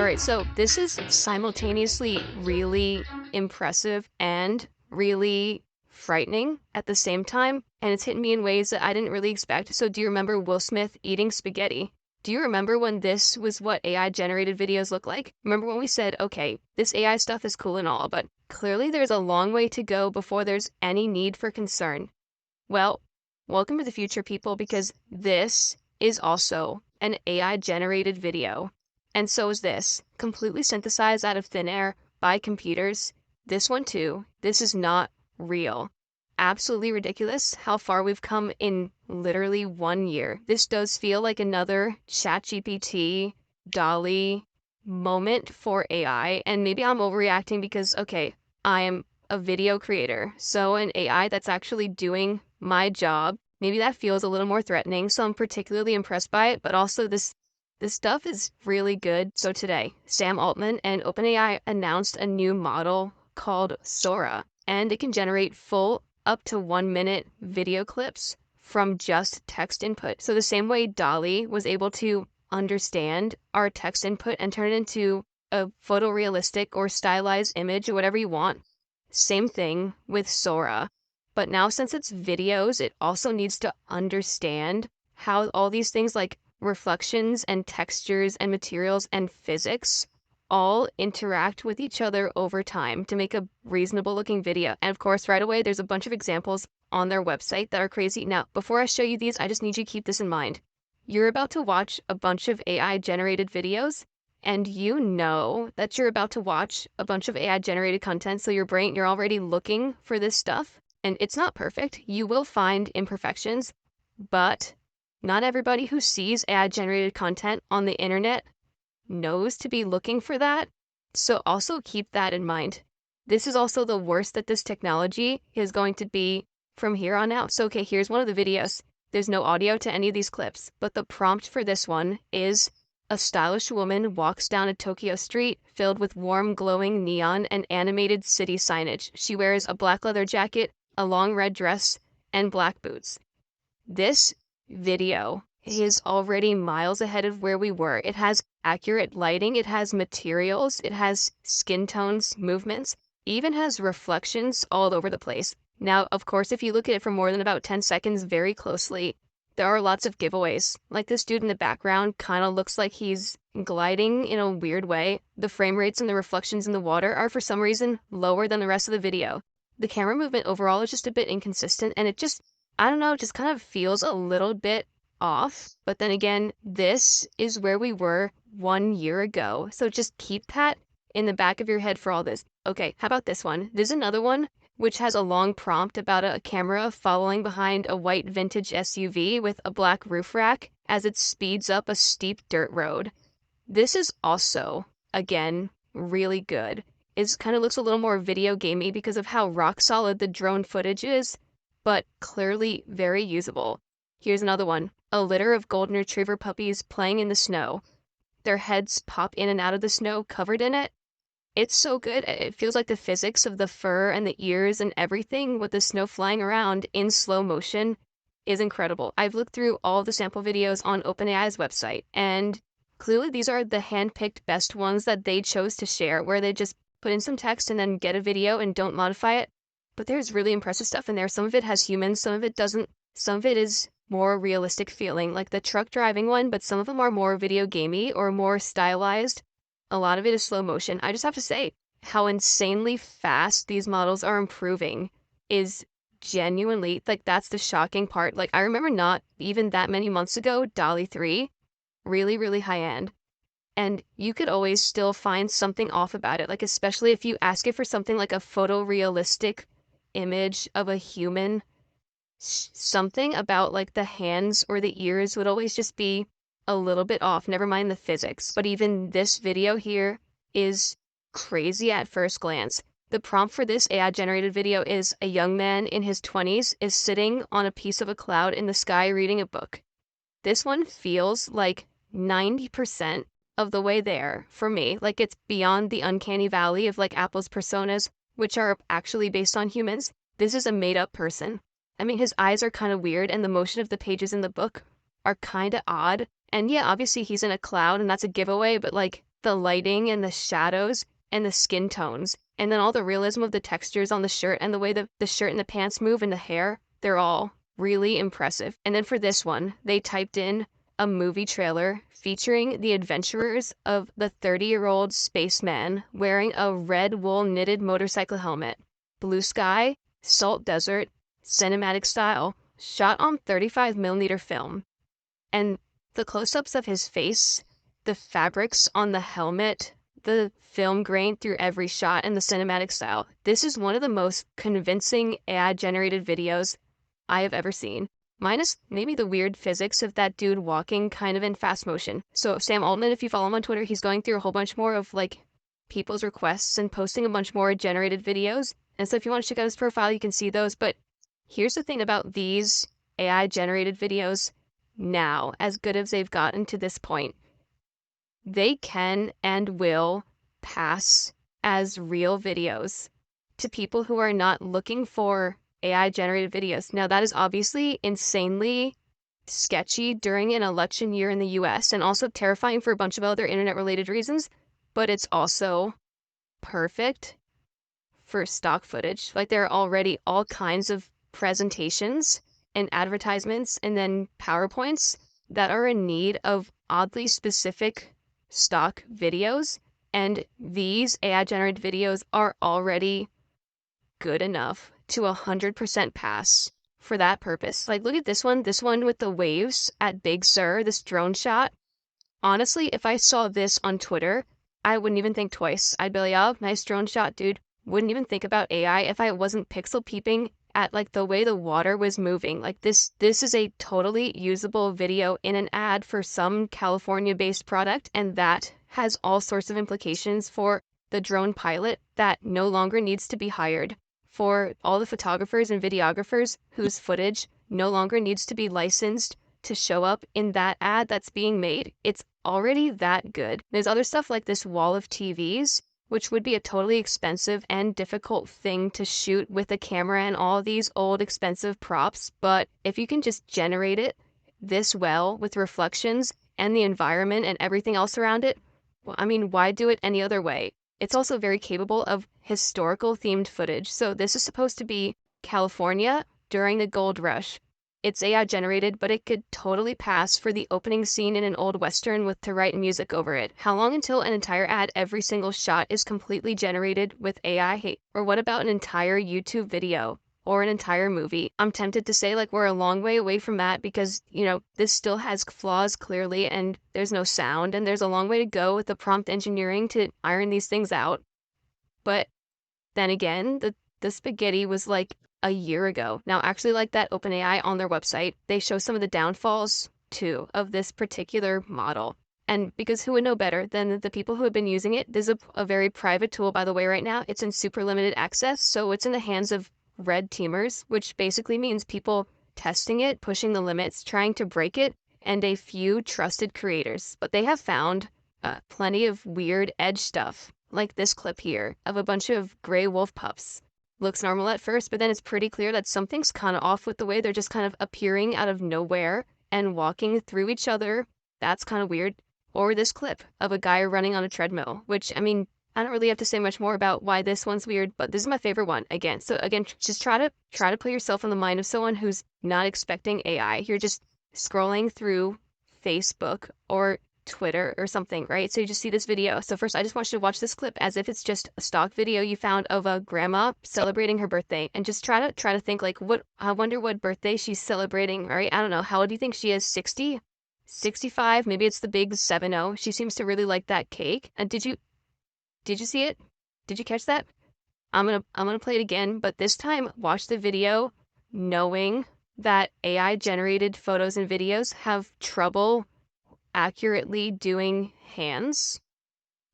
Alright, so this is simultaneously really impressive and really frightening at the same time, and it's hit me in ways that I didn't really expect. So do you remember Will Smith eating spaghetti? Do you remember when this was what AI-generated videos look like? Remember when we said, okay, this AI stuff is cool and all, but clearly there's a long way to go before there's any need for concern. Well, welcome to the future, people, because this is also an AI-generated video. And so is this, completely synthesized out of thin air by computers. This one too, this is not real. Absolutely ridiculous how far we've come in literally 1 year. This does feel like another ChatGPT, DALL-E moment for AI, and maybe I'm overreacting because, okay, I am a video creator, so an AI that's actually doing my job, maybe that feels a little more threatening, so I'm particularly impressed by it, but also this stuff is really good. So today, Sam Altman and OpenAI announced a new model called Sora, and it can generate full up to 1 minute video clips from just text input. So the same way DALL-E was able to understand our text input and turn it into a photorealistic or stylized image or whatever you want, same thing with Sora. But now since it's videos, it also needs to understand how all these things like reflections and textures and materials and physics all interact with each other over time to make a reasonable looking video. And of course, right away, there's a bunch of examples on their website that are crazy. Now, before I show you these, I just need you to keep this in mind. You're about to watch a bunch of AI generated videos, and you know that you're about to watch a bunch of AI generated content. So you're already looking for this stuff, and it's not perfect. You will find imperfections, but not everybody who sees AI-generated content on the internet knows to be looking for that, so also keep that in mind. This is also the worst that this technology is going to be from here on out. So okay, here's one of the videos. There's no audio to any of these clips, but the prompt for this one is: a stylish woman walks down a Tokyo street filled with warm, glowing neon and animated city signage. She wears a black leather jacket, a long red dress, and black boots. This video is already miles ahead of where we were. It has accurate lighting, it has materials, it has skin tones, movements, even has reflections all over the place. Now, of course, if you look at it for more than about 10 seconds very closely, there are lots of giveaways. Like this dude in the background kind of looks like he's gliding in a weird way. The frame rates and the reflections in the water are for some reason lower than the rest of the video. The camera movement overall is just a bit inconsistent, and it just, I don't know, just kind of feels a little bit off. But then again, this is where we were 1 year ago. So just keep that in the back of your head for all this. Okay, how about this one? There's another one which has a long prompt about a camera following behind a white vintage SUV with a black roof rack as it speeds up a steep dirt road. This is also, again, really good. It kind of looks a little more video gamey because of how rock solid the drone footage is, but clearly very usable. Here's another one. A litter of golden retriever puppies playing in the snow. Their heads pop in and out of the snow covered in it. It's so good. It feels like the physics of the fur and the ears and everything with the snow flying around in slow motion is incredible. I've looked through all the sample videos on OpenAI's website, and clearly these are the hand-picked best ones that they chose to share, where they just put in some text and then get a video and don't modify it. But there's really impressive stuff in there. Some of it has humans, some of it doesn't. Some of it is more realistic feeling, like the truck driving one, but some of them are more video gamey or more stylized. A lot of it is slow motion. I just have to say, how insanely fast these models are improving is genuinely, like, that's the shocking part. Like, I remember not even that many months ago, DALL-E 3, really, really high end. And you could always still find something off about it, like especially if you ask it for something like a photorealistic image of a human. Something about like the hands or the ears would always just be a little bit off, never mind the physics. But even this video here is crazy at first glance. The prompt for this AI generated video is: a young man in his 20s is sitting on a piece of a cloud in the sky reading a book. This one feels like 90% of the way there for me. Like it's beyond the uncanny valley of like Apple's personas, which are actually based on humans. This is a made up person. I mean, his eyes are kind of weird, and the motion of the pages in the book are kind of odd. And yeah, obviously he's in a cloud, and that's a giveaway, but like, the lighting and the shadows and the skin tones, and then all the realism of the textures on the shirt and the way the shirt and the pants move and the hair, they're all really impressive. And then for this one, they typed in a movie trailer featuring the adventurers of the 30-year-old spaceman wearing a red wool knitted motorcycle helmet, blue sky, salt desert, cinematic style, shot on 35mm film. And the close-ups of his face, the fabrics on the helmet, the film grain through every shot, and the cinematic style. This is one of the most convincing AI-generated videos I have ever seen. Minus maybe the weird physics of that dude walking kind of in fast motion. So Sam Altman, if you follow him on Twitter, he's going through a whole bunch more of like people's requests and posting a bunch more generated videos. And so if you want to check out his profile, you can see those. But here's the thing about these AI generated videos now, as good as they've gotten to this point, they can and will pass as real videos to people who are not looking for AI generated videos. Now, that is obviously insanely sketchy during an election year in the US and also terrifying for a bunch of other internet related reasons, but it's also perfect for stock footage. Like, there are already all kinds of presentations and advertisements and then PowerPoints that are in need of oddly specific stock videos, and these AI generated videos are already good enough to 100% pass for that purpose. Like, look at this one with the waves at Big Sur, this drone shot. Honestly, if I saw this on Twitter, I wouldn't even think twice. I'd be like, oh, nice drone shot, dude. Wouldn't even think about AI if I wasn't pixel peeping at like the way the water was moving. Like this is a totally usable video in an ad for some California-based product, and that has all sorts of implications for the drone pilot that no longer needs to be hired, for all the photographers and videographers whose footage no longer needs to be licensed to show up in that ad that's being made. It's already that good. There's other stuff like this wall of TVs, which would be a totally expensive and difficult thing to shoot with a camera and all these old expensive props. But if you can just generate it this well with reflections and the environment and everything else around it, well, I mean, why do it any other way? It's also very capable of historical themed footage. So this is supposed to be California during the gold rush. It's AI generated, but it could totally pass for the opening scene in an old Western with to write music over it. How long until an entire ad, every single shot is completely generated with AI? Or what about an entire YouTube video or an entire movie? I'm tempted to say like we're a long way away from that because, you know, this still has flaws clearly and there's no sound and there's a long way to go with the prompt engineering to iron these things out. But then again, the spaghetti was like a year ago. Now, actually, like that OpenAI on their website, they show some of the downfalls too of this particular model. And because who would know better than the people who have been using it? This is a very private tool, by the way, right now. It's in super limited access, so it's in the hands of red teamers, which basically means people testing it, pushing the limits, trying to break it, and a few trusted creators. But they have found plenty of weird edge stuff, like this clip here of a bunch of gray wolf pups. Looks normal at first, but then it's pretty clear that something's kind of off with the way they're just kind of appearing out of nowhere and walking through each other. That's kind of weird. Or this clip of a guy running on a treadmill, which, I mean, I don't really have to say much more about why this one's weird, but this is my favorite one. Again, so again, just try to put yourself in the mind of someone who's not expecting AI. You're just scrolling through Facebook or Twitter or something, right? So you just see this video. So first, I just want you to watch this clip as if it's just a stock video you found of a grandma celebrating her birthday, and just try to think like, what, I wonder what birthday she's celebrating, right? I don't know. How old do you think she is? 60? 65? Maybe it's the big 70. She seems to really like that cake. And did you see it? Did you catch that? I'm gonna play it again, but this time watch the video knowing that AI generated photos and videos have trouble accurately doing hands.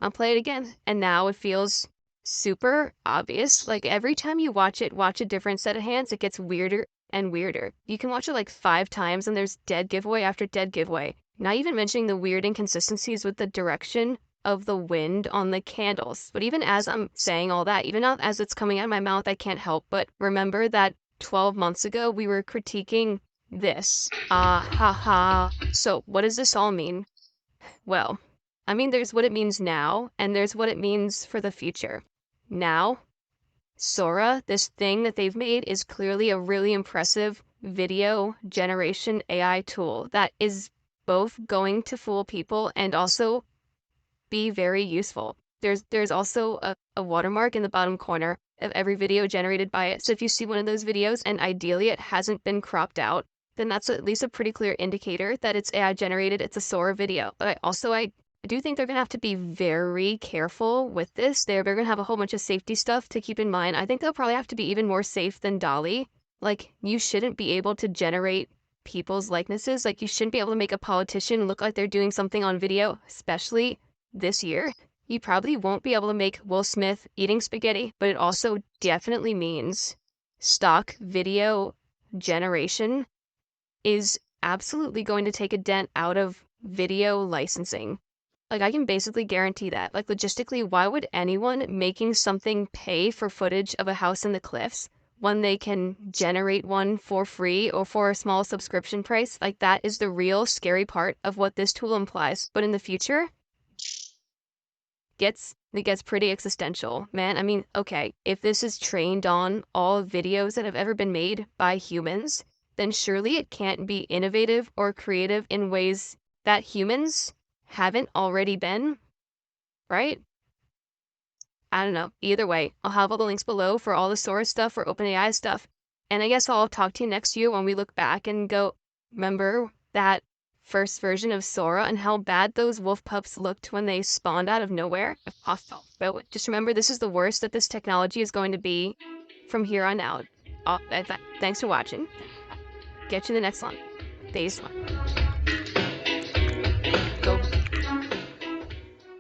I'll play it again, and now it feels super obvious. Like every time you watch a different set of hands, it gets weirder and weirder. You can watch it like 5 times and there's dead giveaway after dead giveaway. Not even mentioning the weird inconsistencies with the direction of the wind on the candles. But even as I'm saying all that, even as it's coming out of my mouth, I can't help but remember that 12 months ago we were critiquing this. Ha ha. So what does this all mean? Well, I mean, there's what it means now, and there's what it means for the future. Now, Sora, this thing that they've made, is clearly a really impressive video generation AI tool that is both going to fool people and also be very useful. There's also a watermark in the bottom corner of every video generated by it. So if you see one of those videos and ideally it hasn't been cropped out, then that's at least a pretty clear indicator that it's AI generated, it's a Sora video. But I do think they're gonna have to be very careful with this. They're gonna have a whole bunch of safety stuff to keep in mind. I think they'll probably have to be even more safe than DALL-E. Like, you shouldn't be able to generate people's likenesses. Like, you shouldn't be able to make a politician look like they're doing something on video, especially this year. You probably won't be able to make Will Smith eating spaghetti, but it also definitely means stock video generation is absolutely going to take a dent out of video licensing. Like, I can basically guarantee that. Like, logistically, why would anyone making something pay for footage of a house in the cliffs when they can generate one for free or for a small subscription price? Like, that is the real scary part of what this tool implies. But in the future, it gets pretty existential, man. I mean, okay, if this is trained on all videos that have ever been made by humans, then surely it can't be innovative or creative in ways that humans haven't already been, right? I don't know. Either way, I'll have all the links below for all the Sora stuff, for OpenAI stuff. And I guess I'll talk to you next year when we look back and go, remember that first version of Sora and how bad those wolf pups looked when they spawned out of nowhere? Hostile. But just remember, this is the worst that this technology is going to be from here on out. Thanks for watching. Get you in the next one. Thanks.